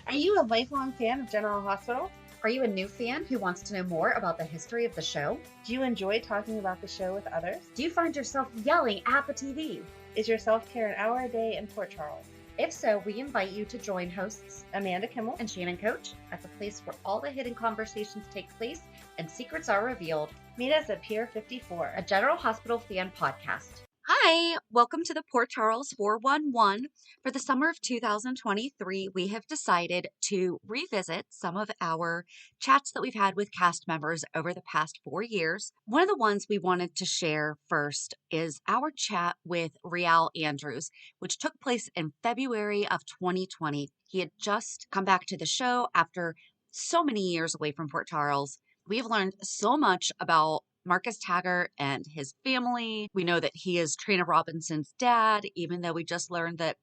Are you a lifelong fan of General Hospital? Are you a new fan who wants to know more about the history of the show? Do you enjoy talking about the show with others? Do you find yourself yelling at the TV? Is your self-care an hour a day in Port Charles? If so, we invite you to join hosts Amanda Kimmel and Shannon Coach at the place where all the hidden conversations take place and secrets are revealed. Meet us at Pier 54, A General Hospital fan podcast. Hi, welcome to the Port Charles 411. For the summer of 2023, we have decided to revisit some of our chats that we've had with cast members over the past 4 years. One of the ones we wanted to share first is our chat with Rial Andrews, which took place in February of 2020. He had just come back to the show after so many years away from Port Charles. We've learned so much about Marcus Taggert and his family. We know that he is Trina Robinson's dad, even though we just learned that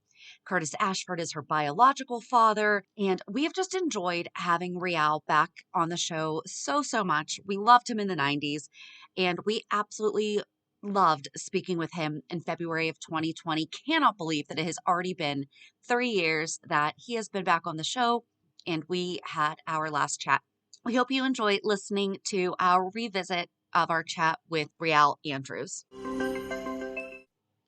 Curtis Ashford is her biological father. And we have just enjoyed having Rial back on the show so much. We loved him in the 90s, and we absolutely loved speaking with him in February of 2020. Cannot believe that it has already been 3 years that he has been back on the show, and we had our last chat. We hope you enjoy listening to our revisit of our chat with Rial Andrews.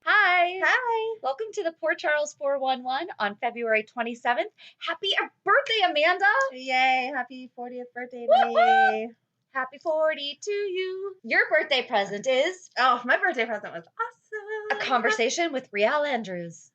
Hi. Hi. Welcome to the Port Charles 411 on February 27th. Happy birthday, Amanda. Yay, happy 40th birthday to me. Happy 40 to you. Your birthday present is Oh, my birthday present was a awesome. conversation with Rial Andrews,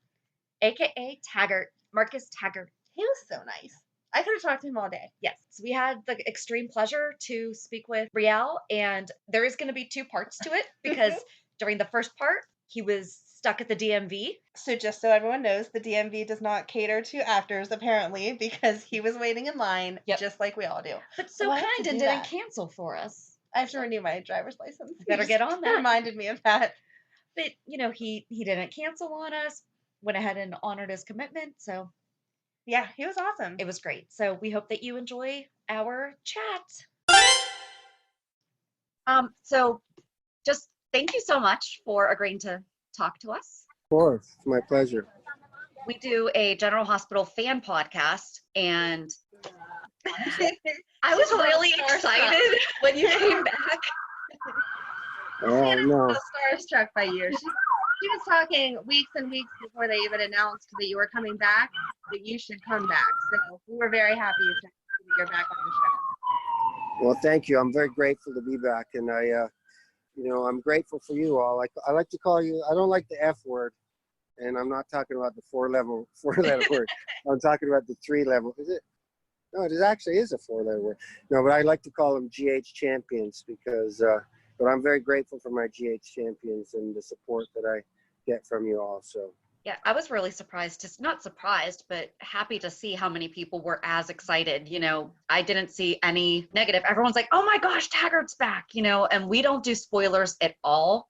aka Taggert, Marcus Taggert. He was so nice. I could have talked to him all day. Yes, we had the extreme pleasure to speak with Rial, and there is going to be 2 parts to it because during the first part, he was stuck at the DMV. So just so everyone knows, the DMV does not cater to actors, apparently, because he was waiting in line, just like we all do. But so Oh, I have kind to and do didn't that. cancel for us. I have to renew my driver's license. He Better just get on that. reminded me of that. But, you know, he didn't cancel on us, went ahead and honored his commitment, so Yeah, he was awesome. it was great. So we hope that you enjoy our chat. So just thank you so much for agreeing to talk to us. Of course, it's my pleasure. We do a General Hospital fan podcast, and I was really excited when you came back. Oh, no. So starstruck by you. She was talking weeks and weeks before they even announced that you were coming back, that you should come back. So we were very happy that you're back on the show. Well, thank you. I'm very grateful to be back, and I'm grateful for you all. I like to call you. I don't like the F word, and I'm not talking about the four-letter word. I'm talking about the 3-level. Is it? No, it actually is a 4-letter word. No, but I like to call them GH champions because. But I'm very grateful for my GH champions and the support that I get from you all. So. Yeah, I was really surprised, not surprised, but happy to see how many people were as excited. You know, I didn't see any negative. Everyone's like, oh my gosh, Taggert's back, you know, and we don't do spoilers at all.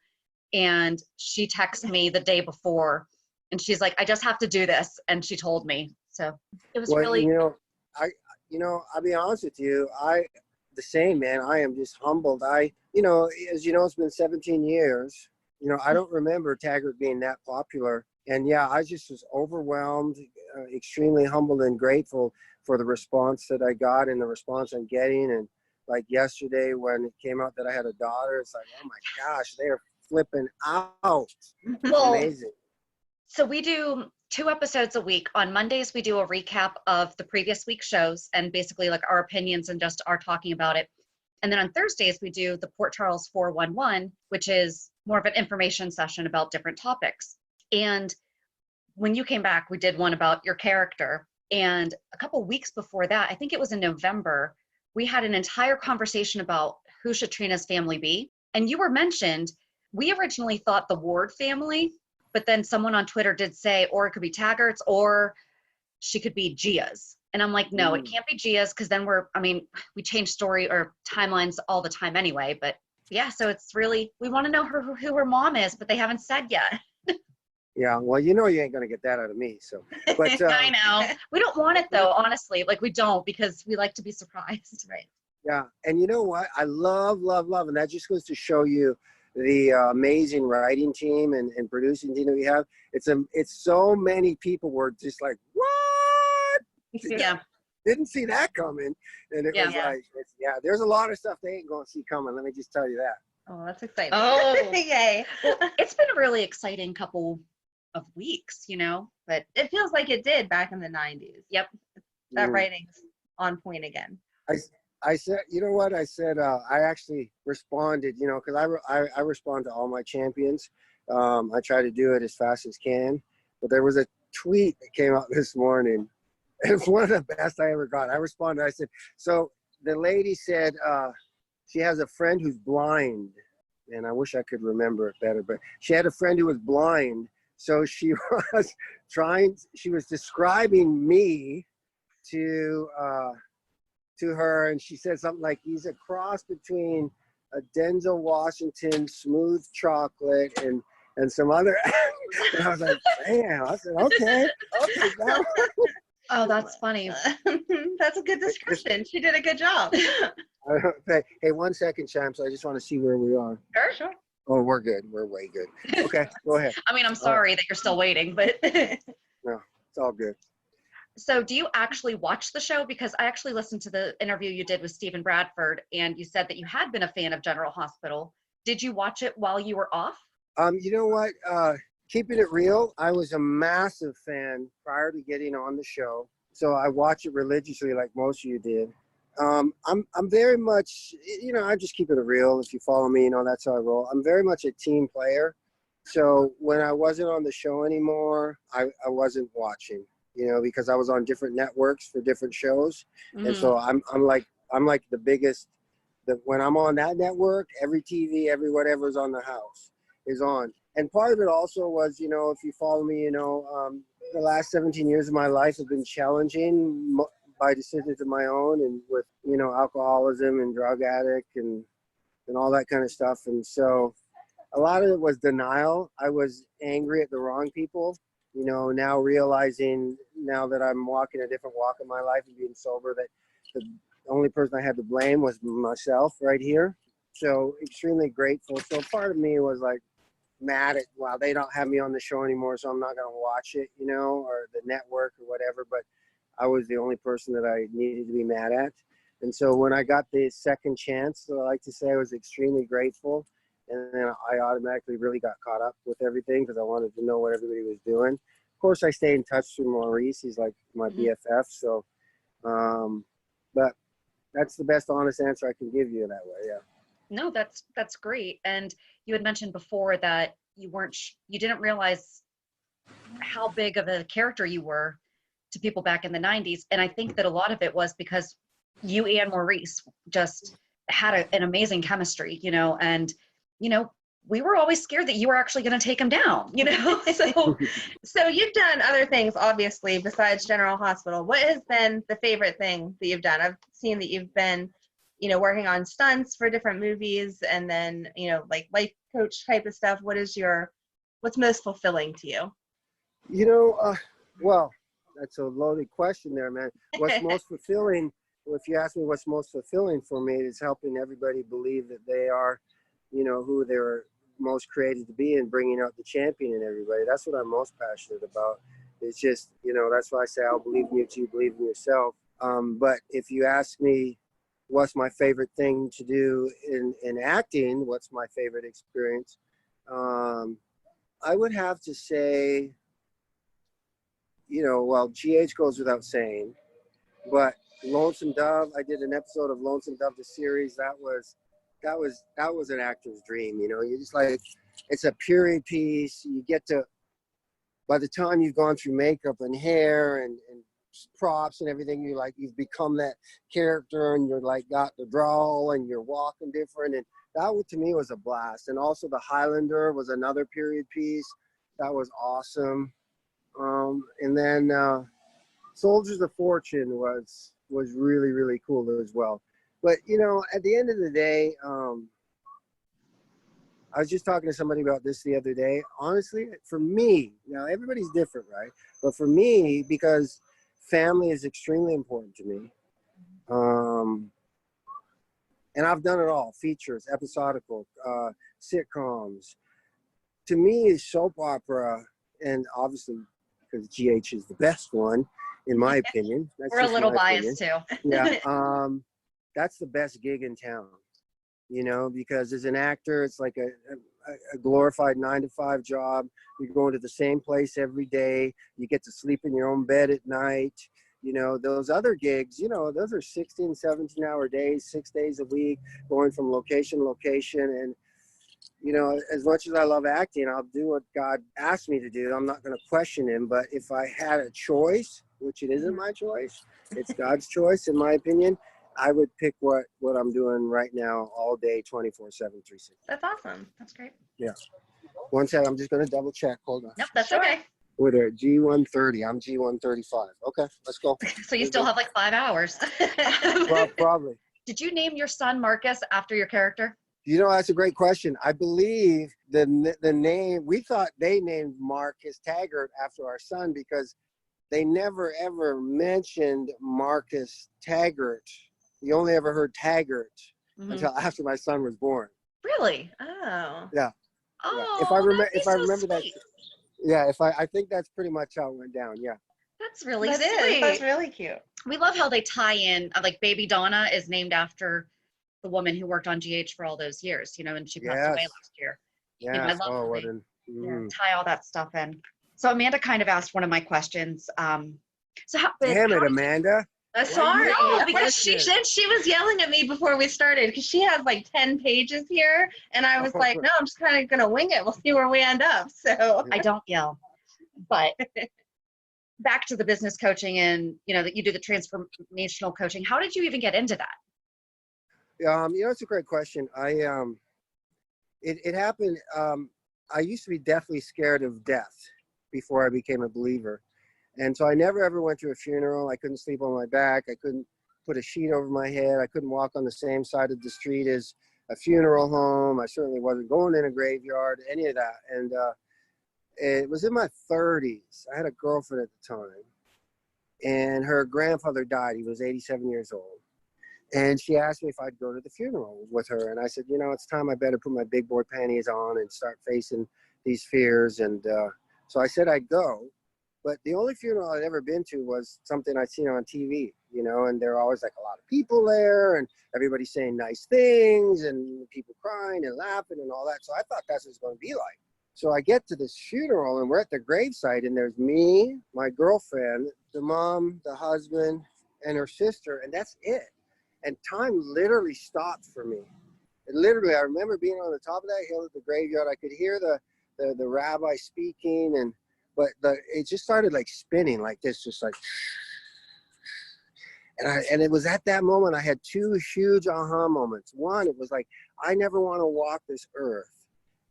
And she texted me the day before and she's like, I just have to do this. And she told me. So it was really. I'll be honest with you. The same, man. I am just humbled. As you know, it's been 17 years. I don't remember Taggert being that popular. And yeah, I just was overwhelmed, extremely humbled and grateful for the response that I got and the response I'm getting. And like yesterday when it came out that I had a daughter, it's like, oh my gosh, they are flipping out. Well, amazing. So we do 2 episodes a week. On Mondays, we do a recap of the previous week's shows and basically like our opinions and just our talking about it. And then on Thursdays, we do the Port Charles 411, which is more of an information session about different topics. And when you came back, we did one about your character. And a couple weeks before that, I think it was in November, we had an entire conversation about who should Trina's family be. And you were mentioned. We originally thought the Ward family, but then someone on Twitter did say, or it could be Taggert's, or she could be Gia's. And I'm like, no, it can't be Gia's, because then we change story or timelines all the time anyway. But yeah, so it's really, we want to know who her mom is, but they haven't said yet. Yeah, well, you ain't going to get that out of me. So, but I know. We don't want it though, honestly. Like we don't, because we like to be surprised. Right. Yeah. And you know what? I love, and that just goes to show you the amazing writing team and producing team that we have. It's so many people were just like, what? Yeah. didn't see that coming. And it was Yeah. like, there's a lot of stuff they ain't going to see coming. Let me just tell you that. Oh, that's exciting. Oh. Yay. Well, it's been a really exciting couple of weeks, you know, but It feels like it did back in the 90s. yep. That Mm. writing's on point again. I said, you know what? I said, I actually responded, you know, because I respond to all my champions. I try to do it as fast as can. But there was a tweet that came out this morning. It's one of the best I ever got. I responded. I said, so the lady said she has a friend who's blind. And I wish I could remember it better. But she had a friend who was blind. So she was describing me to her, and she said something like, he's a cross between a Denzel Washington smooth chocolate and some other. And I was like, damn. I said, okay. Now. Oh, that's funny. That's a good description. She did a good job. Hey, 1 second, champs. I just want to see where we are. Sure. Oh, we're good. We're way good. Okay, go ahead. I mean, I'm sorry that you're still waiting, but No, it's all good. so do you actually watch the show? Because I actually listened to the interview you did with Stephen Bradford, and you said that you had been a fan of General Hospital. Did you watch it while you were off? You know what? Keeping it real, I was a massive fan prior to getting on the show. So I watch it religiously like most of you did. I'm very much, you know, I just keep it real. If you follow me, you know, that's how I roll. I'm very much a team player. So when I wasn't on the show anymore, I wasn't watching, you know, because I was on different networks for different shows. Mm-hmm. And so I'm like the biggest, when I'm on that network, every TV, every whatever's on the house is on. And part of it also was, you know, if you follow me, you know, the last 17 years of my life have been challenging by decisions of my own, and with, you know, alcoholism and drug addict and all that kind of stuff. And so a lot of it was denial. I was angry at the wrong people, you know, now realizing now that I'm walking a different walk in my life and being sober, that the only person I had to blame was myself right here. So extremely grateful. So part of me was like mad at, well, they don't have me on the show anymore, so I'm not going to watch it, you know, or the network or whatever. But I was the only person that I needed to be mad at. And so when I got the second chance, so I like to say, I was extremely grateful. And then I automatically really got caught up with everything because I wanted to know what everybody was doing. Of course, I stay in touch with Maurice. He's like my BFF. So, but that's the best honest answer I can give you that way. Yeah. No, that's great. And you had mentioned before that you didn't realize how big of a character you were to people back in the 90s. And I think that a lot of it was because you and Maurice just had an amazing chemistry, you know, and, you know, we were always scared that you were actually going to take him down, you know? So you've done other things, obviously, besides General Hospital. What has been the favorite thing that you've done? I've seen that you've been, you know, working on stunts for different movies, and then, you know, like life coach type of stuff. What's most fulfilling to you? You know, well, that's a loaded question there, man. What's most fulfilling, if you ask me what's most fulfilling for me, is helping everybody believe that they are, you know, who they're most created to be, and bringing out the champion in everybody. That's what I'm most passionate about. It's just, you know, that's why I say I'll believe in you till you believe in yourself. But if you ask me what's my favorite thing to do in acting, what's my favorite experience, I would have to say, you know, well, GH goes without saying, but Lonesome Dove, I did an episode of Lonesome Dove, the series. That was an actor's dream. You know, you just like, it's a period piece. You get to, by the time you've gone through makeup and hair and props and everything, you've become that character, and you're like got the drawl and you're walking different. And that to me was a blast. And also the Highlander was another period piece. That was awesome. And then Soldiers of Fortune was really, really cool as well. But, you know, at the end of the day, I was just talking to somebody about this the other day. Honestly, for me, now everybody's different, right? But for me, because family is extremely important to me, and I've done it all, features, episodical, sitcoms. To me, soap opera, and obviously because GH is the best one, in my opinion. That's We're a just little my opinion. biased too. Yeah. That's the best gig in town, you know, because as an actor, it's like a glorified 9-to-5 job. You're going to the same place every day. You get to sleep in your own bed at night. You know, those other gigs, you know, those are 16, 17-hour days, 6 days a week, going from location to location. And, you know, as much as I love acting, I'll do what God asked me to do. I'm not going to question him. But if I had a choice, which it isn't my choice, it's God's choice, in my opinion, I would pick what I'm doing right now all day, 24/7, 360. That's awesome. That's great. Yeah. One second, I'm just going to double check. Hold on. Nope, that's Sure. okay. We're there. G130. I'm G135. Okay, let's go. So you still have like 5 hours. Well, probably. Did you name your son Marcus after your character? You know, that's a great question. I believe the name, we thought they named Marcus Taggert after our son because they never ever mentioned Marcus Taggert. You only ever heard Taggert until after my son was born. Really? Oh. Yeah. Oh, If I remember, that'd be so remember that. sweet. Yeah, I think that's pretty much how it went down. Yeah. That's really That sweet. is. That's really cute. We love how they tie in, like Baby Donna is named after the woman who worked on GH for all those years, you know, and she passed away Yes. last year. Yeah. You know, I love how what they an. tie all that stuff in. So Amanda kind of asked one of my questions. So how, Damn it, how Amanda. Sorry, No, because she was yelling at me before we started because she has like 10 pages here, and I was like, no, I'm just kind of gonna wing it. We'll see where we end up. So I don't yell, but back to the business coaching and you know that you do the transformational coaching. How did you even get into that? You know, it's a great question. It happened. I used to be deathly scared of death before I became a believer. And so I never ever went to a funeral. I couldn't sleep on my back. I couldn't put a sheet over my head. I couldn't walk on the same side of the street as a funeral home. I certainly wasn't going in a graveyard, any of that. And it was in my 30s. I had a girlfriend at the time, and her grandfather died. He was 87 years old. And she asked me if I'd go to the funeral with her. And I said, you know, it's time I better put my big boy panties on and start facing these fears. And so I said I'd go. But the only funeral I'd ever been to was something I'd seen on TV, you know, and there were always like a lot of people there and everybody saying nice things and people crying and laughing and all that. So I thought that's what it's going to be like. So I get to this funeral and we're at the gravesite and there's me, my girlfriend, the mom, the husband, and her sister, and that's it. And time literally stopped for me. It literally, I remember being on the top of that hill at the graveyard. I could hear the rabbi speaking but it just started like spinning like this, just like, and it was at that moment I had two huge aha moments. One, it was like, I never want to walk this earth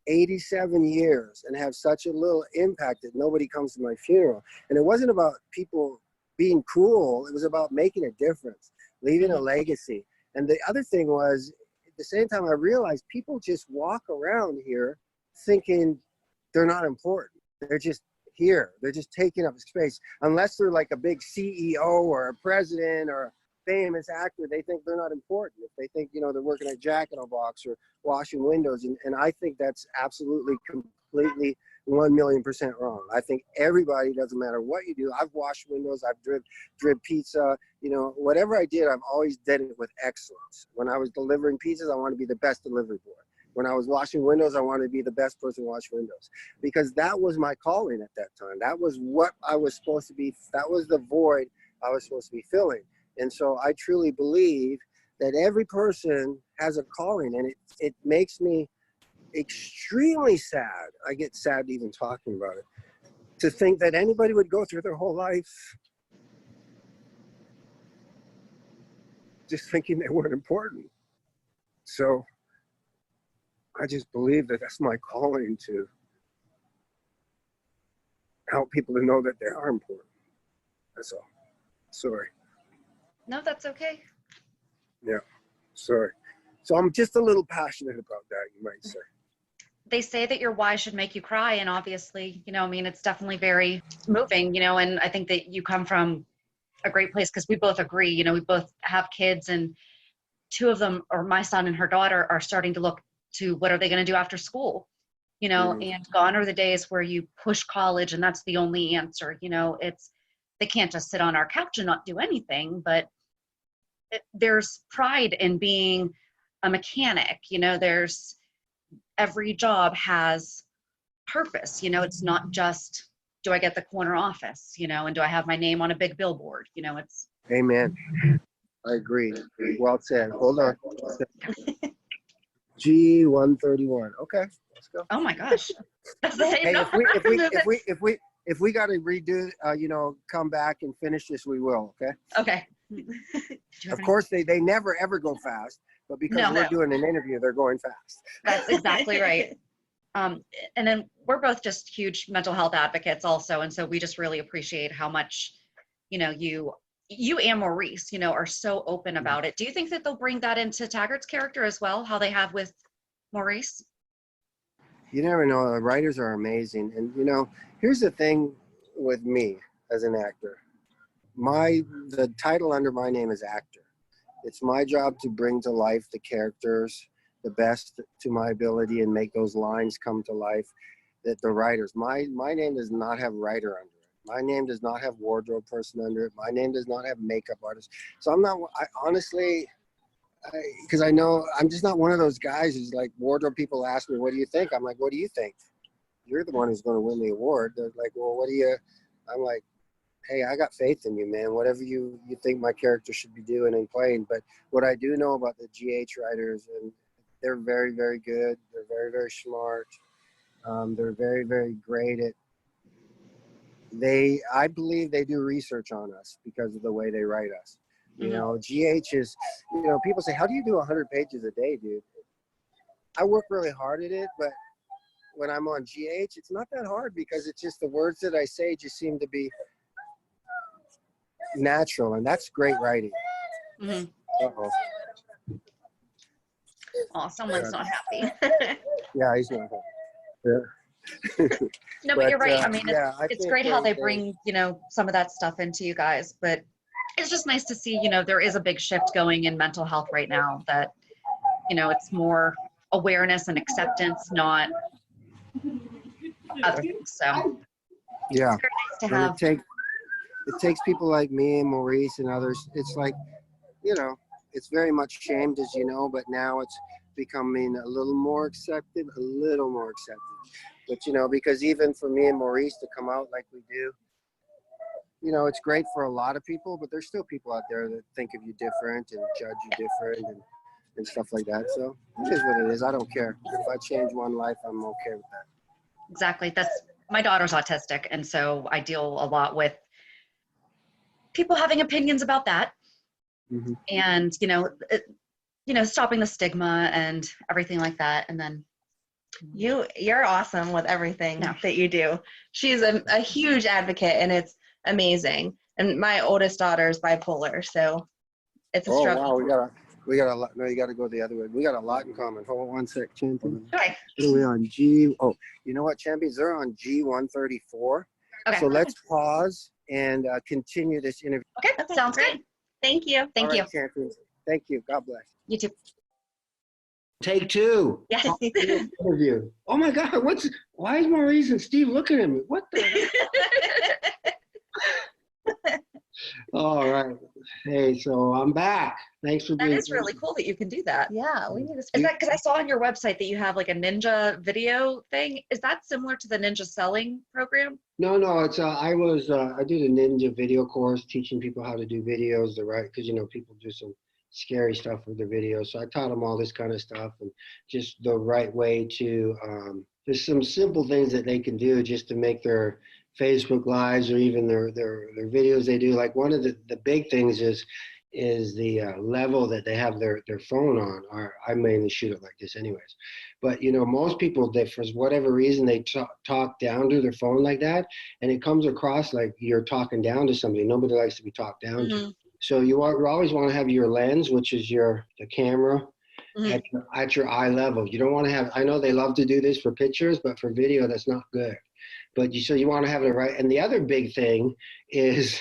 87 years and have such a little impact that nobody comes to my funeral. And it wasn't about people being cool. It was about making a difference, leaving a legacy. And the other thing was, at the same time, I realized people just walk around here thinking they're not important. They're just here. They're just taking up space. Unless they're like a big CEO or a president or a famous actor, they think they're not important. If they think, you know, they're working at Jack in a Box or washing windows. And I think that's absolutely, completely 1,000,000% wrong. I think everybody, doesn't matter what you do. I've washed windows. I've driven pizza. You know, whatever I did, I've always done it with excellence. When I was delivering pizzas, I wanted to be the best delivery boy. When I was washing windows, I wanted to be the best person to wash windows because that was my calling at that time. That was what I was supposed to be. That was the void I was supposed to be filling. And so I truly believe that every person has a calling, and it makes me extremely sad. I get sad even talking about it, to think that anybody would go through their whole life just thinking they weren't important. So I just believe that that's my calling, to help people to know that they are important. That's all. Sorry. No, that's okay. Yeah. Sorry. So I'm just a little passionate about that, you might say. They say that your why should make you cry, and obviously, you know, I mean, it's definitely very moving, you know, and I think that you come from a great place because we both agree, you know, we both have kids, and two of them, or my son and her daughter, are starting to look to what are they going to do after school, you know, and gone are the days where you push college and that's the only answer, you know. It's they can't just sit on our couch and not do anything, but there's pride in being a mechanic. There's every job has purpose. It's not just, do I get the corner office, and do I have my name on a big billboard? It's Amen. I agree. Well said. Hold on. G131. Okay, let's go. oh my gosh. That's the same Hey, number. if we got to redo, come back and finish this, we will. Okay. Okay. Of course, they never ever go fast, but because we're doing an interview, they're going fast. That's exactly right. And then we're both just huge mental health advocates also. And so we just really appreciate how much, you and Maurice, are so open about it. Do you think that they'll bring that into Taggert's character as well, how they have with Maurice? You never know. The writers are amazing. And, here's the thing with me as an actor. The title under my name is actor. It's my job to bring to life the characters the best to my ability and make those lines come to life. That the writers, my name does not have writer under it. My name does not have wardrobe person under it. My name does not have makeup artist. So because I know I'm just not one of those guys who's like, wardrobe people ask me, what do you think? I'm like, what do you think? You're the one who's going to win the award. They're like, well, what do you? I'm like, hey, I got faith in you, man. Whatever you think my character should be doing and playing. But what I do know about the GH writers, and they're very, very good. They're very, very smart. They're very, very great at. I believe they do research on us because of the way they write us. GH is, people say, how do you do 100 pages a day, dude? I work really hard at it, but when I'm on GH, it's not that hard because it's just the words that I say just seem to be natural, and that's great writing. Uh-oh. Oh, someone's not happy. Yeah, he's not happy. Yeah. No, but you're right. I mean, it's great how they they bring, some of that stuff into you guys, but it's just nice to see, there is a big shift going in mental health right now that, it's more awareness and acceptance, not other things. So yeah, it's very nice to have. It takes people like me and Maurice and others. It's like, it's very much shamed, as you know, but now it's becoming a little more accepted. But, because even for me and Maurice to come out like we do, it's great for a lot of people, but there's still people out there that think of you different and judge you different and stuff like that. So it is what it is. I don't care. If I change one life, I'm okay with that. Exactly. My daughter's autistic. And so I deal a lot with people having opinions about that. Mm-hmm. And, stopping the stigma and everything like that. And then you're awesome with everything that you do. She's a huge advocate, and it's amazing. And my oldest daughter is bipolar, so it's a struggle. Oh wow, we got a lot. No, you got to go the other way. We got a lot in common. Hold on one sec, champion. Okay. What are we on? G. Oh, you know what, champions? They're on G134. Okay. So let's pause and continue this interview. Okay, sounds great. Thank you. Thank you. Champions. Thank you. God bless. You too. Take two. Yes. Interview. Oh my God, why is Maurice and Steve looking at me? What the? All right. Hey, so I'm back. Thanks for being here. That is really cool that you can do that. Yeah, we need to. Is that because I saw on your website that you have like a ninja video thing? Is that similar to the ninja selling program? No, it's I did a ninja video course teaching people how to do videos because people do some scary stuff with their videos. So I taught them all this kind of stuff and just the right way to there's some simple things that they can do just to make their Facebook lives or even their videos they do. Like one of the big things is the level that they have their phone on. Or I mainly shoot it like this anyways. But most people, for whatever reason, they talk down to their phone like that, and it comes across like you're talking down to somebody. Nobody likes to be talked down to. So you always want to have your lens, which is the camera, at your eye level. You don't want to have. I know they love to do this for pictures, but for video, that's not good. But so you want to have it right. And the other big thing is,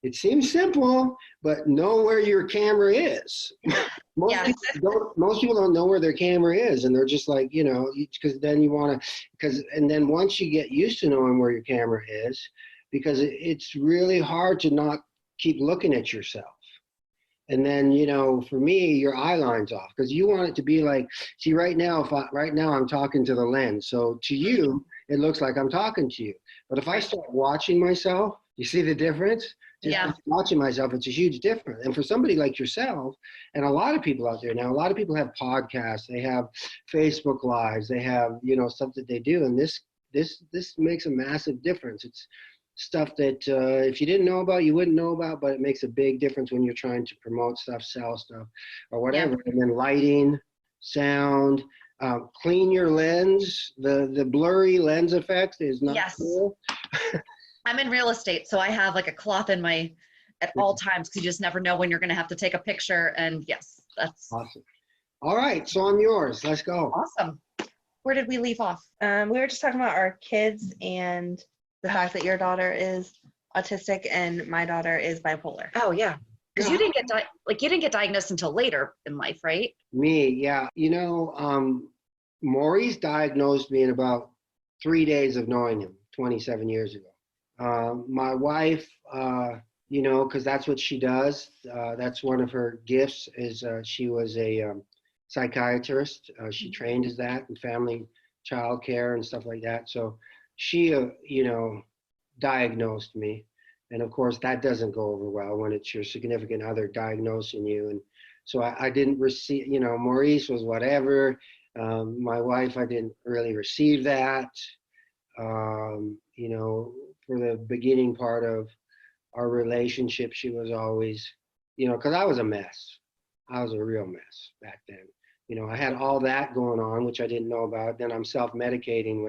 it seems simple, but know where your camera is. Most people don't know where their camera is, and they're just like, because then you want to, and then once you get used to knowing where your camera is, because it's really hard to not keep looking at yourself. And then, you know, for me, your eye line's off because you want it to be like, see, right now, right now I'm talking to the lens. So to you, it looks like I'm talking to you. But if I start watching myself, you see the difference? Just watching myself, it's a huge difference. And for somebody like yourself, and a lot of people out there now, a lot of people have podcasts, they have Facebook Lives, they have, you know, stuff that they do. And this makes a massive difference. It's stuff that if you didn't know about, you wouldn't know about, but it makes a big difference when you're trying to promote stuff, sell stuff, or whatever. Yeah. And then lighting, sound, clean your lens. The blurry lens effect is not cool. I'm in real estate, so I have like a cloth in my at all times because you just never know when you're going to have to take a picture. And yes, that's awesome. All right, so I'm yours. Let's go. Awesome. Where did we leave off? We were just talking about our kids and the fact that your daughter is autistic and my daughter is bipolar. Oh yeah, because you didn't get diagnosed until later in life, right? Me, yeah. You know, Maurice diagnosed me in about 3 days of knowing him 27 years ago. My wife, you know, because that's what she does. That's one of her gifts is she was a psychiatrist. She trained as that in family child care and stuff like that. So she, you know, diagnosed me. And of course, that doesn't go over well when it's your significant other diagnosing you. And so I didn't receive, you know, Maurice was whatever. My wife, I didn't really receive that. You know, for the beginning part of our relationship, she was always, you know, because I was a mess. I was a real mess back then. You know, I had all that going on, which I didn't know about. Then I'm self-medicating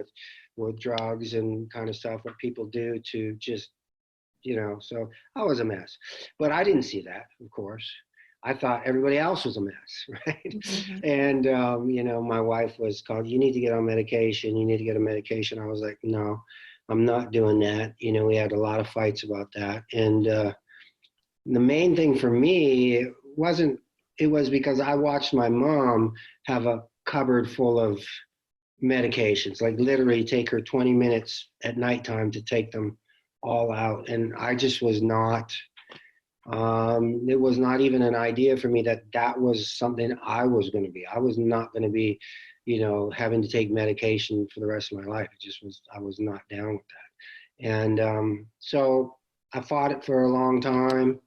with drugs and kind of stuff, what people do to just, you know, so I was a mess. But I didn't see that, of course. I thought everybody else was a mess, right? Mm-hmm. And, you know, my wife was called, you need to get on medication. You need to get on medication. I was like, no, I'm not doing that. You know, we had a lot of fights about that. And the main thing for me it was because I watched my mom have a cupboard full of medications, like literally take her 20 minutes at nighttime to take them all out. And I just was not, it was not even an idea for me that was something I was going to be. I was not going to be, you know, having to take medication for the rest of my life. It just was, I was not down with that. And so I fought it for a long time.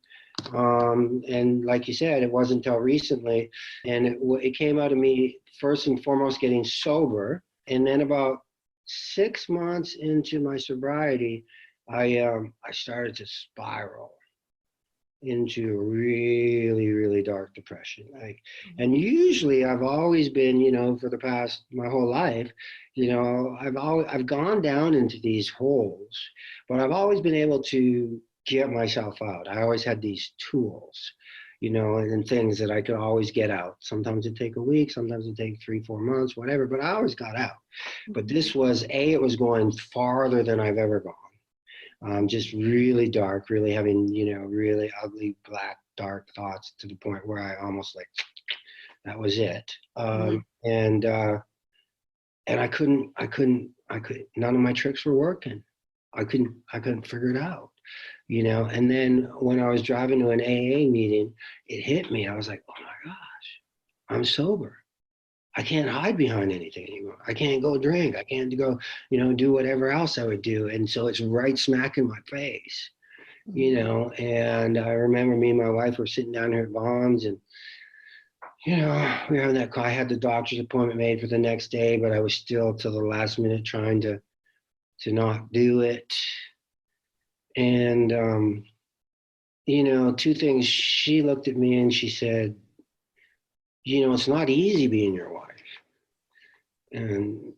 And like you said, it wasn't until recently, and it came out of me first and foremost getting sober. And then about 6 months into my sobriety, I started to spiral into really, really dark depression. And usually I've always been, you know, for the past, my whole life, you know, I've gone down into these holes, but I've always been able to get myself out. I always had these tools, you know, and things that I could always get out. Sometimes it'd take a week, sometimes it'd take 3-4 months, whatever, but I always got out. But this was, it was going farther than I've ever gone. Just really dark, really having, you know, really ugly, black, dark thoughts to the point where I almost like, that was it. And I couldn't, none of my tricks were working. I couldn't figure it out, you know? And then when I was driving to an AA meeting, it hit me. I was like, oh my gosh, I'm sober. I can't hide behind anything anymore. I can't go drink. I can't go, you know, do whatever else I would do. And so it's right smack in my face, you know. And I remember me and my wife were sitting down here at Vaughn's, and, you know, we were on that call. I had the doctor's appointment made for the next day, but I was still till the last minute trying to not do it. And, you know, two things. She looked at me and she said, you know, it's not easy being your wife. And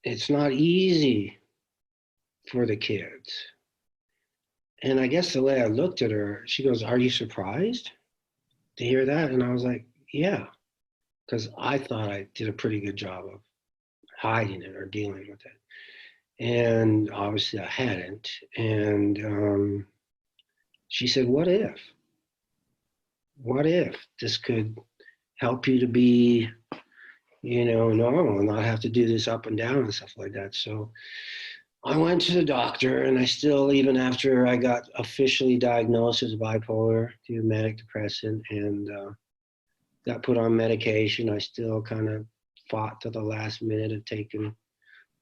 it's not easy for the kids. And I guess the way I looked at her, she goes, are you surprised to hear that? And I was like, yeah, because I thought I did a pretty good job of hiding it or dealing with it. And obviously I hadn't. And she said, what if this could help you to be, you know, normal and not have to do this up and down and stuff like that. So I went to the doctor, and I still, even after I got officially diagnosed as bipolar due to manic depressant and got put on medication, I still kind of fought to the last minute of taking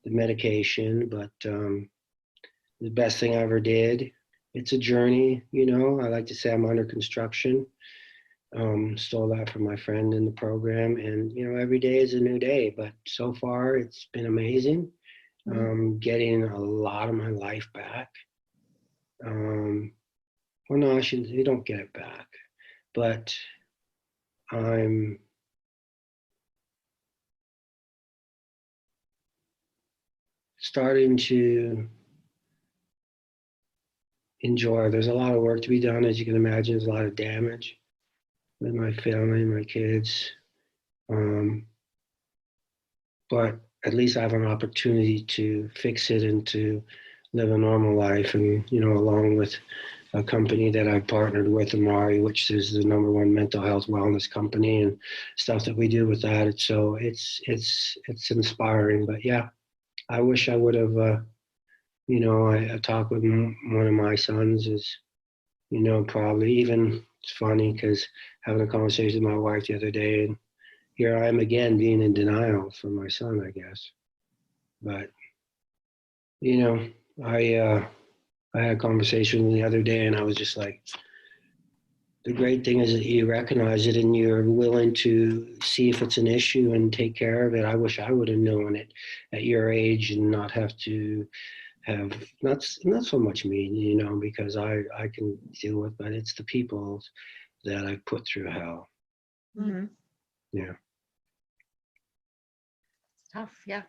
the medication, but the best thing I ever did. It's a journey, you know. I like to say I'm under construction. Stole that from my friend in the program, and you know, every day is a new day. But so far, it's been amazing. Getting a lot of my life back. Well, no, I shouldn't. You don't get it back, but I'm starting to enjoy. There's a lot of work to be done, as you can imagine. There's a lot of damage with my family, my kids. But at least I have an opportunity to fix it and to live a normal life. And, you know, along with a company that I've partnered with, Amari, which is the #1 mental health wellness company, and stuff that we do with that. It's inspiring. But yeah, I wish I would have, you know, I talked with one of my sons is, you know, probably even, it's funny because having a conversation with my wife the other day, and here I am again being in denial for my son, I guess. But, you know, I had a conversation the other day, and I was just like, the great thing is that you recognize it and you're willing to see if it's an issue and take care of it. I wish I would have known it at your age and not have to have, not so much me, you know, because I can deal with, but it's the people that I put through hell. Mm-hmm. Yeah. Tough, yeah.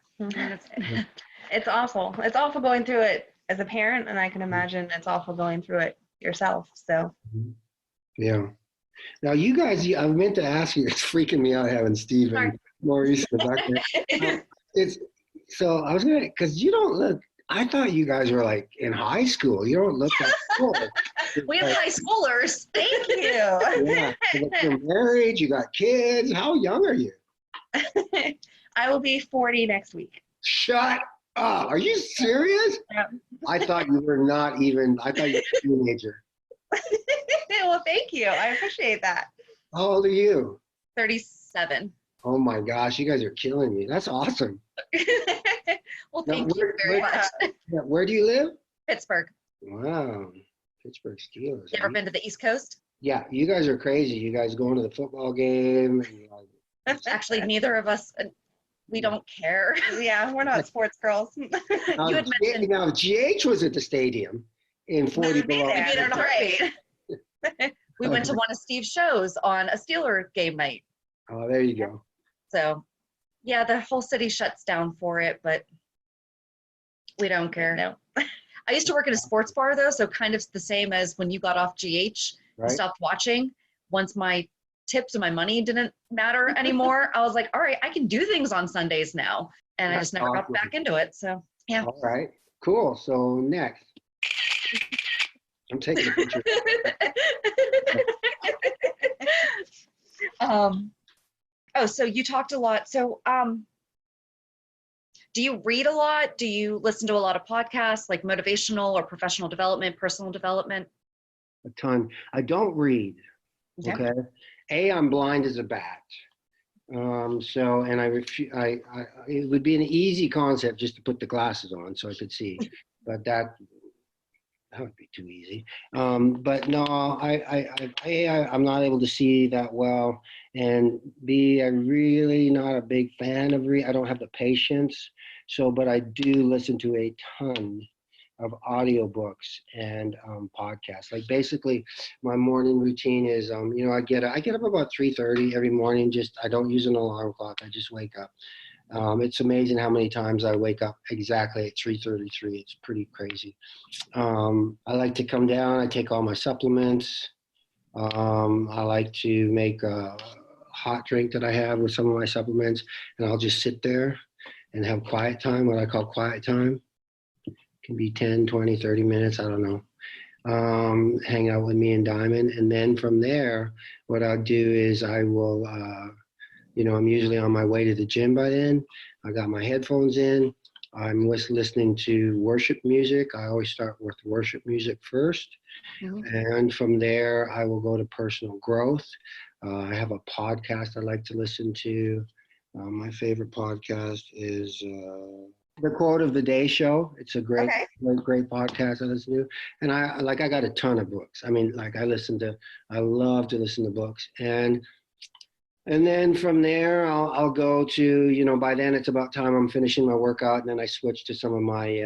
It's awful. It's awful going through it as a parent, and I can imagine it's awful going through it yourself. So Yeah. Now you guys, I meant to ask you, it's freaking me out having Steve and Maurice in the back. It's so I was gonna, because you don't look, I thought you guys were like in high school. You don't look that old. We have high schoolers. thank you. Yeah. You're married, you got kids. How young are you? I will be 40 next week. Shut up. Are you serious? Yeah. I thought you were not even, I thought you were a teenager. Well, thank you. I appreciate that. How old are you? 37. Oh my gosh, you guys are killing me. That's awesome. Well, Now, thank you very much. Where do you live? Pittsburgh. Wow. Pittsburgh Steelers. You ever been to the East Coast? Yeah, you guys are crazy. You guys going to the football game. And, Actually, neither of us, we don't care. Yeah, we're not sports girls. You had mentioned. Now, GH was at the stadium in 40 below. We'd be there in a heartbeat. We went to one of Steve's shows on a Steeler game night. Oh, there you go. So, yeah, the whole city shuts down for it, but we don't care. No. I used to work in a sports bar, though, so kind of the same as when you got off GH, Right. I stopped watching. Once my tips and my money didn't matter anymore, I was like, all right, I can do things on Sundays now. And I That's just never got awesome. back into it. So, yeah. All right. Cool. So next. I'm taking a picture. So you talked a lot. So, do you read a lot? Do you listen to a lot of podcasts, like motivational or professional development, personal development? A ton. I don't read. Okay. I'm blind as a bat. So, and it would be an easy concept just to put the glasses on so I could see, but that would be too easy. But no, I'm not able to see that well, and B, I'm really not a big fan of I don't have the patience. So, but I do listen to a ton of audiobooks and podcasts. Like basically my morning routine is, you know, I get up about 3:30 every morning. I don't use an alarm clock. I just wake up. It's amazing how many times I wake up exactly at 3:33. It's pretty crazy. I like to come down. I take all my supplements. I like to make a hot drink that I have with some of my supplements, and I'll just sit there and have quiet time, what I call quiet time. It can be 10, 20, 30 minutes. I don't know. Hang out with me and Diamond. And then from there, what I'll do is I will, you know, I'm usually on my way to the gym by then. I got my headphones in. I'm listening to worship music. I always start with worship music first. And from there, I will go to personal growth. I have a podcast I like to listen to. My favorite podcast is The Quote of the Day Show. It's a great, Okay. great podcast I listen to. And I got a ton of books. I mean, like I love to listen to books. And then from there, I'll go to, by then it's about time I'm finishing my workout, and then I switch to some of my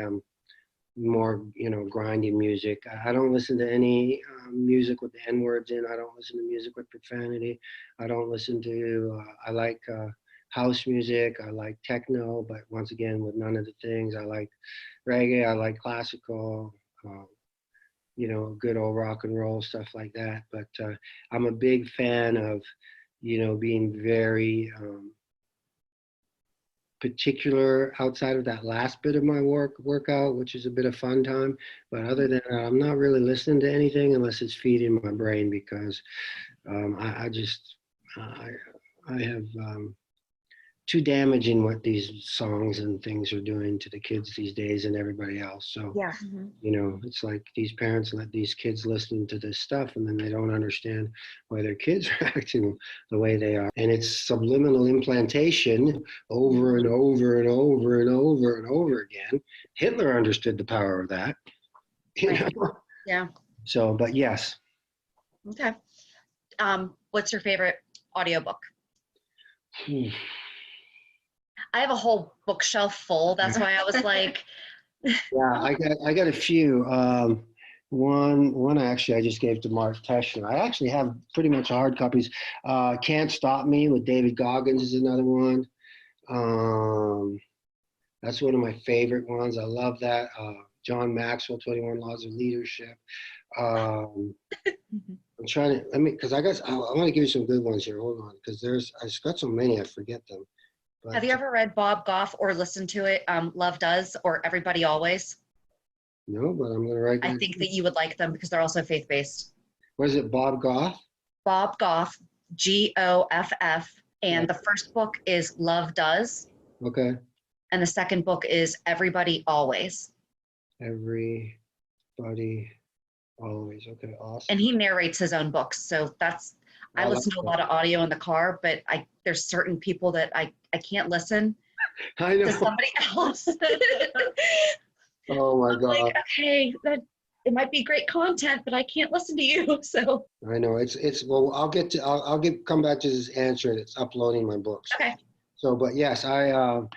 more, grinding music. I don't listen to any music with the N words in. I don't listen to music with profanity. I don't listen to, I like house music. I like techno, but once again, with none of the things. I like reggae. I like classical, good old rock and roll, stuff like that. But I'm a big fan of, being very particular outside of that last bit of my workout, which is a bit of fun time. But other than that, I'm not really listening to anything unless it's feeding my brain, because I have too damaging what these songs and things are doing to the kids these days and everybody else. So, Yeah. it's like these parents let these kids listen to this stuff, and then they don't understand why their kids are acting the way they are. And it's subliminal implantation over and over and over and over and over again. Hitler understood the power of that. Right. Yeah. So, but yes. Okay. What's your favorite audiobook? I have a whole bookshelf full. That's why I was like, Yeah, I got a few. One actually I just gave to Mark Teschner. I actually have pretty much hard copies. Can't Stop Me with David Goggins is another one. That's one of my favorite ones. I love that. John Maxwell, 21 Laws of Leadership. I'm trying to, because I want to give you some good ones here. Hold on, because I've got so many I forget them. But, have you ever read Bob Goff or listened to it, Love Does or Everybody Always? No, but I'm going to write that. I think that you would like them because they're also faith-based. What is it, Bob Goff? Bob Goff, Goff, and the first book is Love Does. Okay. And the second book is Everybody Always. Everybody Always. Okay, awesome. And he narrates his own books, so I listen to a lot of audio in the car, but there's certain people that I can't listen I know. to somebody else. Oh my God. Like, okay, it might be great content, but I can't listen to you. So I know it's well. I'll come back to this answer. It's uploading my books. Okay. So, but yes, I'll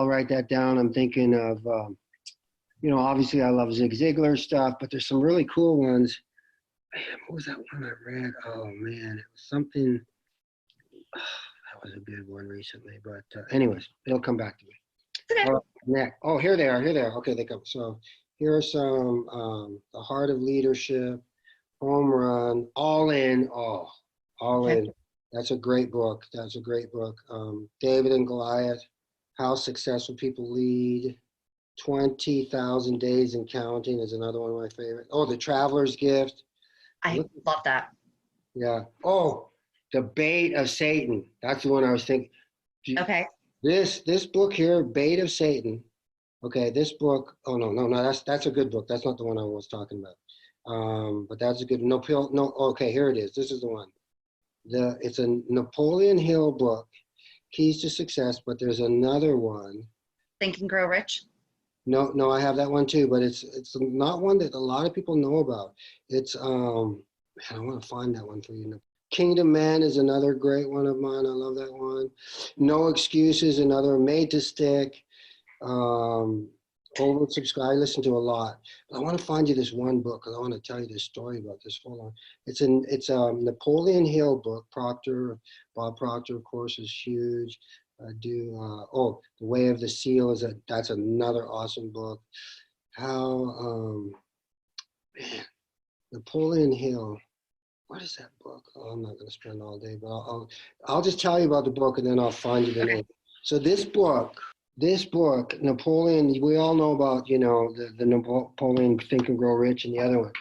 write that down. I'm thinking of obviously I love Zig Ziglar stuff, but there's some really cool ones. What was that one I read? Oh man, it was something. That was a good one recently, but anyways, it'll come back to me. Okay. Next. Oh, here they are. Okay, they come. So here are some: The Heart of Leadership, Home Run, All In. Oh, All In. That's a great book. David and Goliath, How Successful People Lead. 20,000 Days and Counting is another one of my favorites. Oh, The Traveler's Gift. I love that. Yeah. Oh, The Bait of Satan. That's the one I was thinking. Okay. This book here, Bait of Satan. Okay, this book. Oh no. That's a good book. That's not the one I was talking about. But that's a good. No. Okay, here it is. This is the one. It's a Napoleon Hill book, Keys to Success. But there's another one. Think and Grow Rich. No, I have that one too, but it's not one that a lot of people know about. It's I want to find that one for you. Kingdom Man is another great one of mine. I love that one. No Excuses, another. Made to Stick. Oversubscribed. I listen to a lot. But I want to find you this one book because I want to tell you this story about this. Hold on. It's a Napoleon Hill book. Bob Proctor, of course, is huge. The Way of the Seal that's another awesome book. Napoleon Hill. What is that book? Oh, I'm not going to spend all day, but I'll just tell you about the book and then I'll find you the name. So this book, Napoleon, we all know about, the Napoleon Think and Grow Rich and the other one.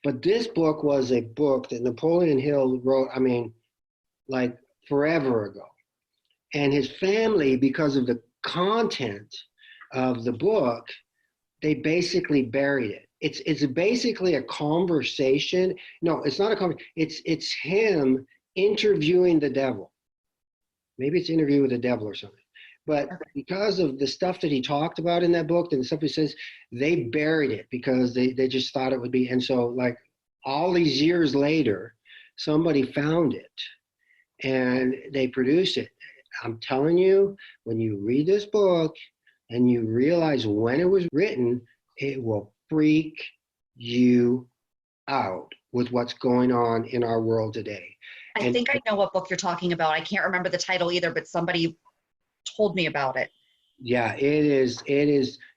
But this book was a book that Napoleon Hill wrote, like forever ago. And his family, because of the content of the book, they basically buried it. It's basically a conversation. No, it's not a conversation. It's him interviewing the devil. Maybe it's Interview with the Devil or something. But because of the stuff that he talked about in that book and the stuff he says, they buried it because they just thought it would be. And so, like, all these years later, somebody found it and they produced it. I'm telling you, when you read this book and you realize when it was written, it will freak you out with what's going on in our world today. I think I know what book you're talking about. I can't remember the title either, but somebody told me about it. Yeah, it is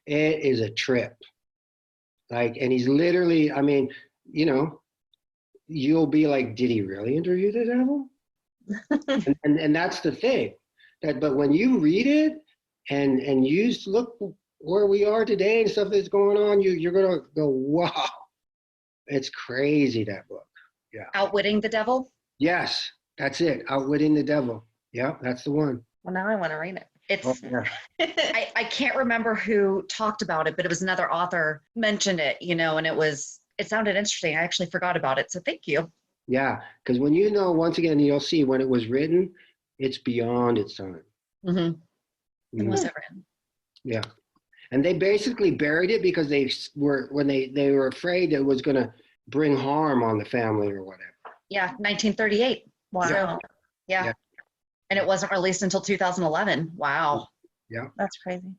a trip. Like, and he's literally, I mean, you know, you'll be like, did he really interview the devil? and that's the thing. But when you read it and you look where we are today and stuff that's going on, you're gonna go, wow, it's crazy, that book. Yeah. Outwitting the Devil? Yes, that's it. Outwitting the Devil. Yeah, that's the one. Well, now I want to read it. It's yeah. I can't remember who talked about it, but it was another author mentioned it, you know, and it sounded interesting. I actually forgot about it. So thank you. Yeah, because when you know, once again, you'll see when it was written, it's beyond its time. Mm-hmm. When was it written? Yeah. And they basically buried it because they were afraid it was going to bring harm on the family or whatever. Yeah, 1938. Wow. So, Yeah. And it wasn't released until 2011. Wow. Yeah. that's crazy.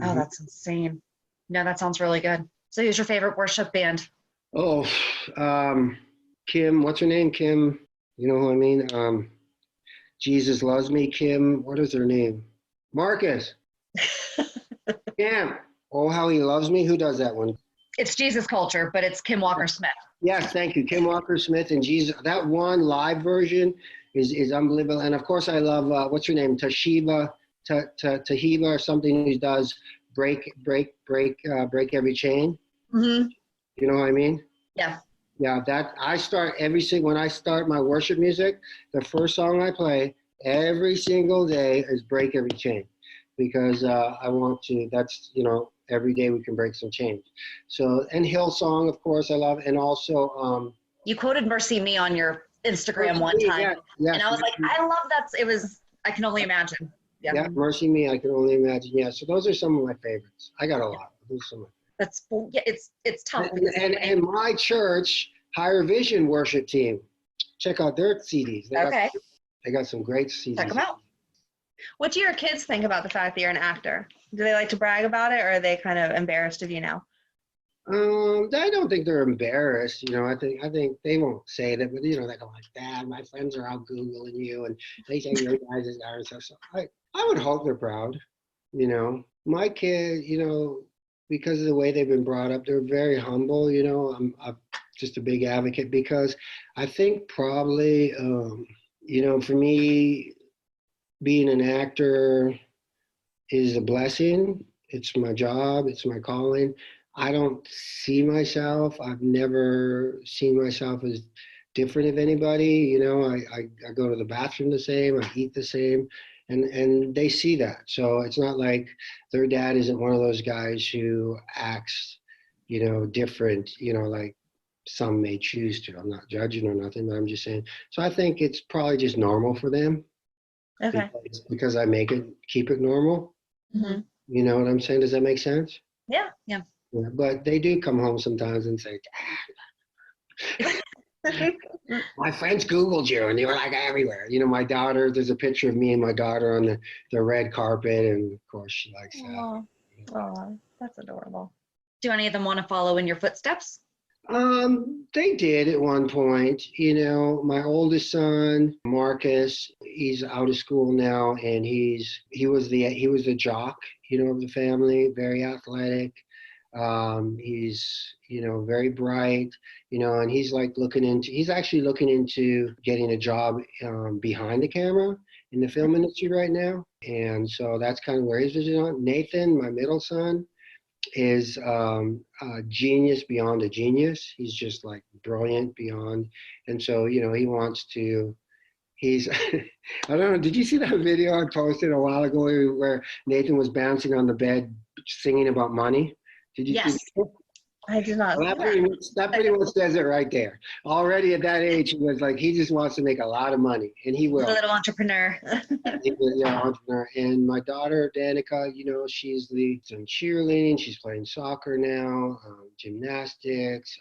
Oh, that's insane. No, that sounds really good. So who's your favorite worship band? Oh, Kim, what's her name? Kim, you know who I mean? Jesus Loves Me, Kim, what is her name? Marcus. Kim. Oh, How He Loves Me. Who does that one? It's Jesus Culture, but it's Kim Walker Smith. Yes, thank you. Kim Walker Smith and Jesus. That one live version is unbelievable. And of course, I love, what's her name? Tahiba or something, who does Break Every Chain. Mm-hmm. You know what I mean? Yeah. Yeah, that I start when I start my worship music, the first song I play every single day is Break Every Chain, because I want to, that's, you know, every day we can break some chains. So, and Hillsong, of course, I love, and also You quoted Mercy Me on your Instagram one time. Yeah, yes, and I was like, I love that. I can only imagine. Yeah. Yeah, Mercy Me, I can only imagine. Yeah, so those are some of my favorites. I got a lot. Those are some of It's tough. and my church, Higher Vision worship team, check out their CDs. They got some great CDs. Check them out. What do your kids think about the fact that you're an actor? Do they like to brag about it, or are they kind of embarrassed of you now? I don't think they're embarrassed. You know, I think they won't say that, but you know, they go like, Dad, my friends are out Googling you, and they say your guys' are and stuff. So I would hope they're proud. You know, my kids, you know, because of the way they've been brought up, they're very humble. You know, I'm just a big advocate, because I think probably, you know, for me, being an actor is a blessing. It's my job. It's my calling. I don't see myself. I've never seen myself as different of anybody. You know, I go to the bathroom the same. I eat the same. And they see that. So it's not like their dad isn't one of those guys who acts, you know, different, you know, like some may choose to. I'm not judging or nothing, but I'm just saying. So I think it's probably just normal for them. Okay. Because I keep it normal. Mm-hmm. You know what I'm saying? Does that make sense? Yeah. Yeah. Yeah, but they do come home sometimes and say, my friends Googled you and you were like everywhere. You know, my daughter, there's a picture of me and my daughter on the red carpet, and of course she likes that. Oh, that's adorable. Do any of them want to follow in your footsteps? They did at one point. You know, my oldest son, Marcus, he's out of school now, and he was the jock, you know, of the family, very athletic. He's, you know, very bright, you know, and he's actually looking into getting a job behind the camera in the film industry right now. And so that's kind of where his vision on. Nathan, my middle son, is a genius beyond a genius. He's just like brilliant beyond. And so, you know, he wants to He's, I don't know, did you see that video I posted a while ago where Nathan was bouncing on the bed singing about money? Did you see Yes. that? I did not Well, see that. that pretty much says it right there. Already at that age, he was like, he just wants to make a lot of money, and he A will. little entrepreneur. He was, yeah, entrepreneur. And my daughter, Danica, she's in cheerleading. She's playing soccer now, gymnastics,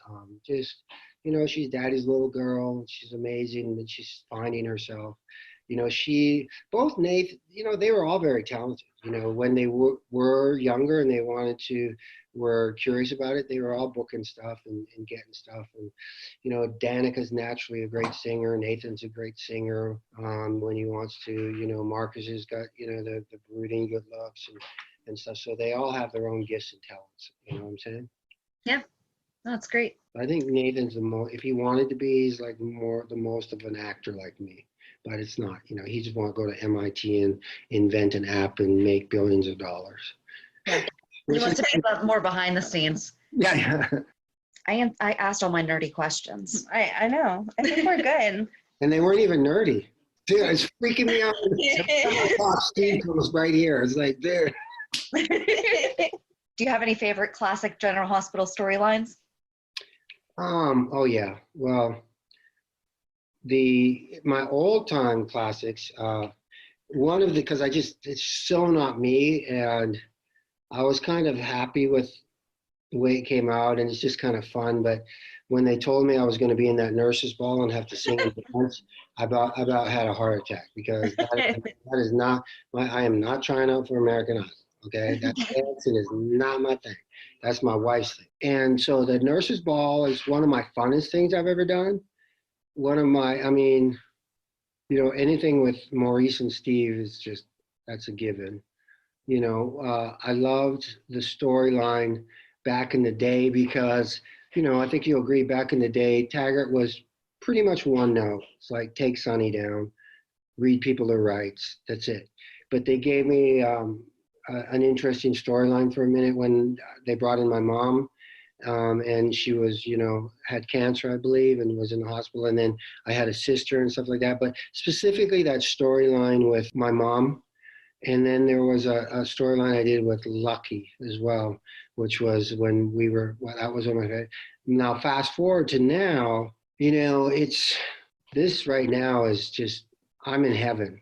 she's daddy's little girl. She's amazing, and she's finding herself. Both Nathan, they were all very talented. When they were younger and they were curious about it, they were all booking stuff and getting stuff. And, Danica's naturally a great singer. Nathan's a great singer when he wants to. Marcus has got, the brooding good looks and stuff. So they all have their own gifts and talents. You know what I'm saying? Yeah, that's great. I think Nathan's if he wanted to be, he's like the most of an actor like me. But it's not, he just want to go to MIT and invent an app and make billions of dollars. Yeah. He wants to be more behind the scenes. Yeah. I asked all my nerdy questions. I know. I think we're good. And they weren't even nerdy. Dude, it's freaking me out. Steve comes right here. It's like, dude. Do you have any favorite classic General Hospital storylines? Oh yeah. Well, my old time classics, because it's so not me, and I was kind of happy with the way it came out, and it's just kind of fun. But when they told me I was going to be in that nurse's ball and have to sing and dance, I about had a heart attack, because that is not I am not trying out for American Idol. Okay, that dancing is not my thing. That's my wife's thing. And so the nurse's ball is one of my funnest things I've ever done. Anything with Maurice and Steve is that's a given. I loved the storyline back in the day because, I think you'll agree, back in the day, Taggert was pretty much one note. It's like, take Sonny down, read people their rights, that's it. But they gave me an interesting storyline for a minute when they brought in my mom. And she was, had cancer, I believe, and was in the hospital. And then I had a sister and stuff like that. But specifically that storyline with my mom. And then there was a storyline I did with Lucky as well, which was when that was one of my favorite. Now, fast forward to now, this right now is just, I'm in heaven.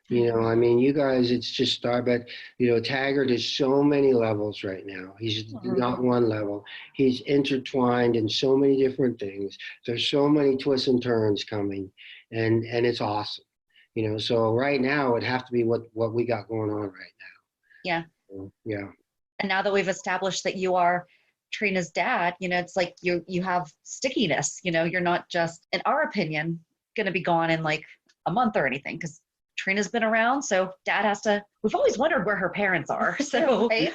You guys, it's just start, but, Taggert is so many levels right now. He's not one level. He's intertwined in so many different things. There's so many twists and turns coming, and it's awesome. So right now it would have to be what we got going on right now. Yeah. Yeah. And now that we've established that you are Trina's dad, it's like you have stickiness. You're not just, in our opinion, going to be gone in like a month or anything, because Trina's been around, so dad has to, we've always wondered where her parents are. So Right?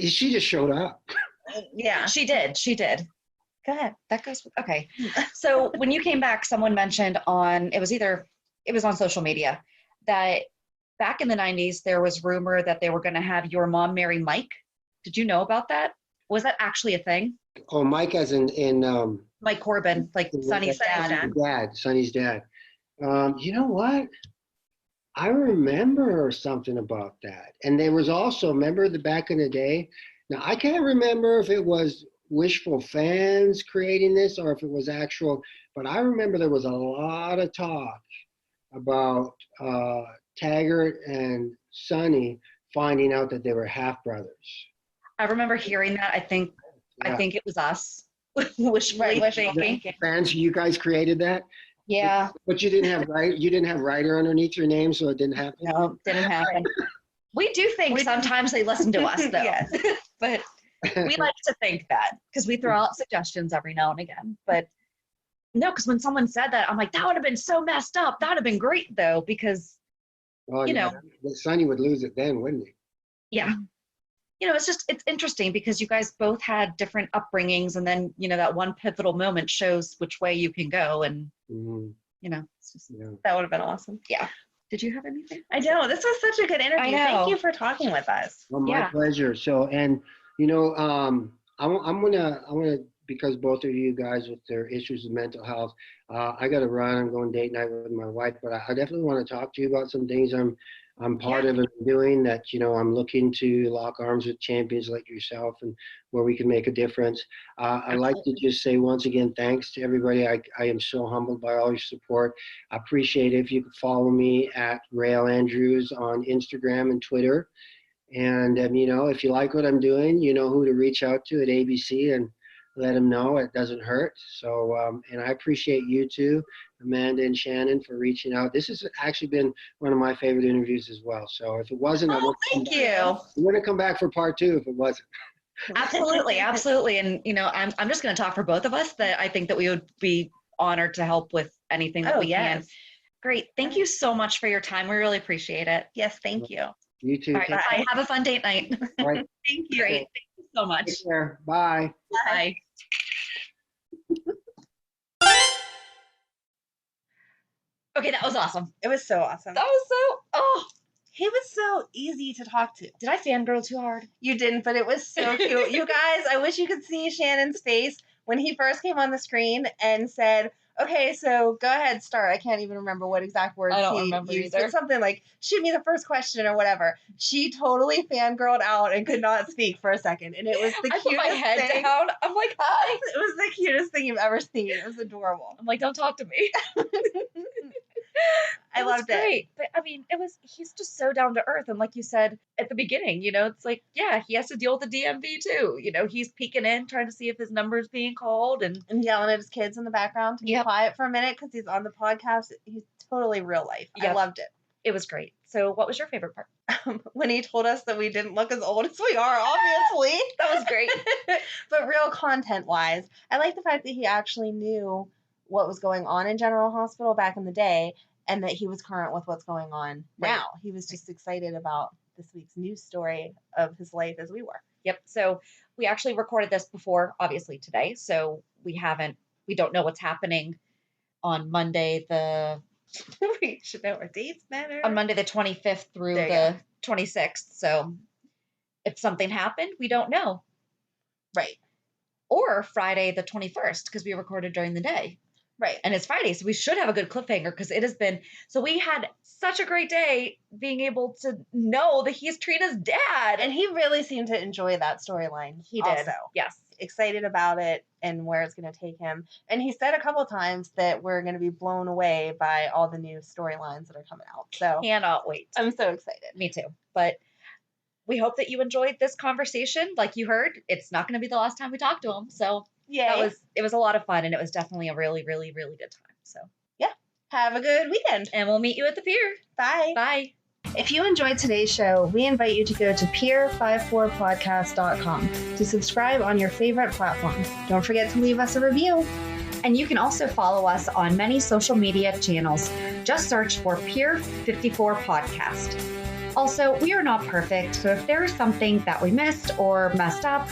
She just showed up. Yeah. She did. Go ahead. That goes, okay. So when you came back, someone mentioned it was on social media, that back in the 90s, there was rumor that they were going to have your mom marry Mike. Did you know about that? Was that actually a thing? Oh, Mike as in Mike Corbin, like Sonny's dad. Sonny's dad. You know what? I remember something about that. And there was also, remember back in the day? Now, I can't remember if it was wishful fans creating this or if it was actual, but I remember there was a lot of talk about Taggert and Sonny finding out that they were half brothers. I remember hearing that. I think it was us. Wishfully thinking. Fans, you guys created that? Yeah. But you didn't have writer underneath your name, so it didn't happen. No, didn't happen. We do think sometimes they listen to us, though. Yes. But we like to think that, because we throw out suggestions every now and again. But no, because when someone said that, I'm like, that would have been so messed up. That would have been great, though, because, Sonny would lose it then, wouldn't he? Yeah. It's interesting because you guys both had different upbringings, and then, that one pivotal moment shows which way you can go. And, it's just, that would have been awesome. Yeah. Did you have anything? I know. This was such a good interview. I know. Thank you for talking with us. Well, my pleasure. So, and, I'm gonna because both of you guys with their issues of mental health, I got to run. I'm going date night with my wife, but I definitely want to talk to you about some things I'm part of and doing that, I'm looking to lock arms with champions like yourself and where we can make a difference. I'd like to just say once again, thanks to everybody. I am so humbled by all your support. I appreciate it if you could follow me at Rail Andrews on Instagram and Twitter. And, if you like what I'm doing, you know who to reach out to at ABC and let them know it doesn't hurt. So, and I appreciate you too, Amanda and Shannon, for reaching out. This has actually been one of my favorite interviews as well. So if it wasn't, I thank you. I'm going to come back for part 2 if it wasn't. Absolutely. And, I'm just going to talk for both of us that I think that we would be honored to help with anything that we can. Great. Thank you so much for your time. We really appreciate it. Yes, thank you. You too. All right, bye. Have a fun date night. All right. Thank you. Great. Thank you so much. Take care. Bye. Bye. Okay, that was awesome. It was so awesome. He was so easy to talk to. Did I fangirl too hard? You didn't, but it was so cute. You guys, I wish you could see Shannon's face when he first came on the screen and said, okay, so go ahead, start. I can't even remember what exact words I don't he remember used, either. but something like, shoot me the first question or whatever. She totally fangirled out and could not speak for a second. And it was the cutest put my head thing. down. I'm like, hi. It was the cutest thing you've ever seen. It was adorable. I'm like, don't talk to me. I loved it. But I mean, he's just so down to earth. And like you said at the beginning, it's like, yeah, he has to deal with the DMV too. He's peeking in, trying to see if his number's being called and yelling at his kids in the background to be quiet for a minute because he's on the podcast. He's totally real life. I loved it. It was great. So what was your favorite part? When he told us that we didn't look as old as we are, obviously. That was great. But real content-wise, I like the fact that he actually knew what was going on in General Hospital back in the day and that he was current with what's going on now. He was just excited about this week's news story of his life as we were. Yep. So we actually recorded this before, obviously, today. So we don't know what's happening on Monday, we should know our dates better. On Monday, the 25th through the 26th. So if something happened, we don't know. Right. Or Friday, the 21st, because we recorded during the day. Right. And it's Friday, so we should have a good cliffhanger because it has been, so we had such a great day being able to know that he's Trina's dad. And he really seemed to enjoy that storyline. He did. Also. Yes. Excited about it and where it's going to take him. And he said a couple of times that we're going to be blown away by all the new storylines that are coming out. So cannot wait. I'm so excited. Me too. But we hope that you enjoyed this conversation. Like you heard, it's not going to be the last time we talk to him. So it was a lot of fun, and it was definitely a really, really, really good time. So yeah, have a good weekend. And we'll meet you at the pier. Bye. Bye. If you enjoyed today's show, we invite you to go to pier54podcast.com to subscribe on your favorite platform. Don't forget to leave us a review. And you can also follow us on many social media channels. Just search for Pier 54 Podcast. Also, we are not perfect, so if there is something that we missed or messed up,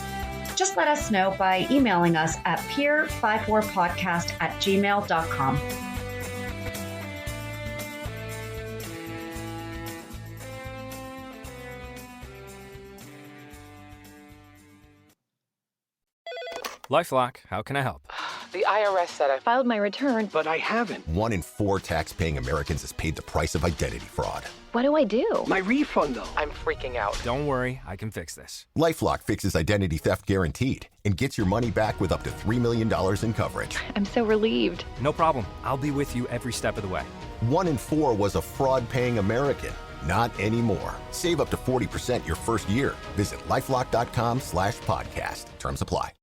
just let us know by emailing us at pier54podcast@gmail.com. LifeLock, how can I help? The IRS said I filed my return, but I haven't. 1 in 4 tax-paying Americans has paid the price of identity fraud. What do I do? My refund, though. I'm freaking out. Don't worry, I can fix this. LifeLock fixes identity theft guaranteed and gets your money back with up to $3 million in coverage. I'm so relieved. No problem. I'll be with you every step of the way. 1 in 4 was a fraud-paying American. Not anymore. Save up to 40% your first year. Visit LifeLock.com/podcast. Terms apply.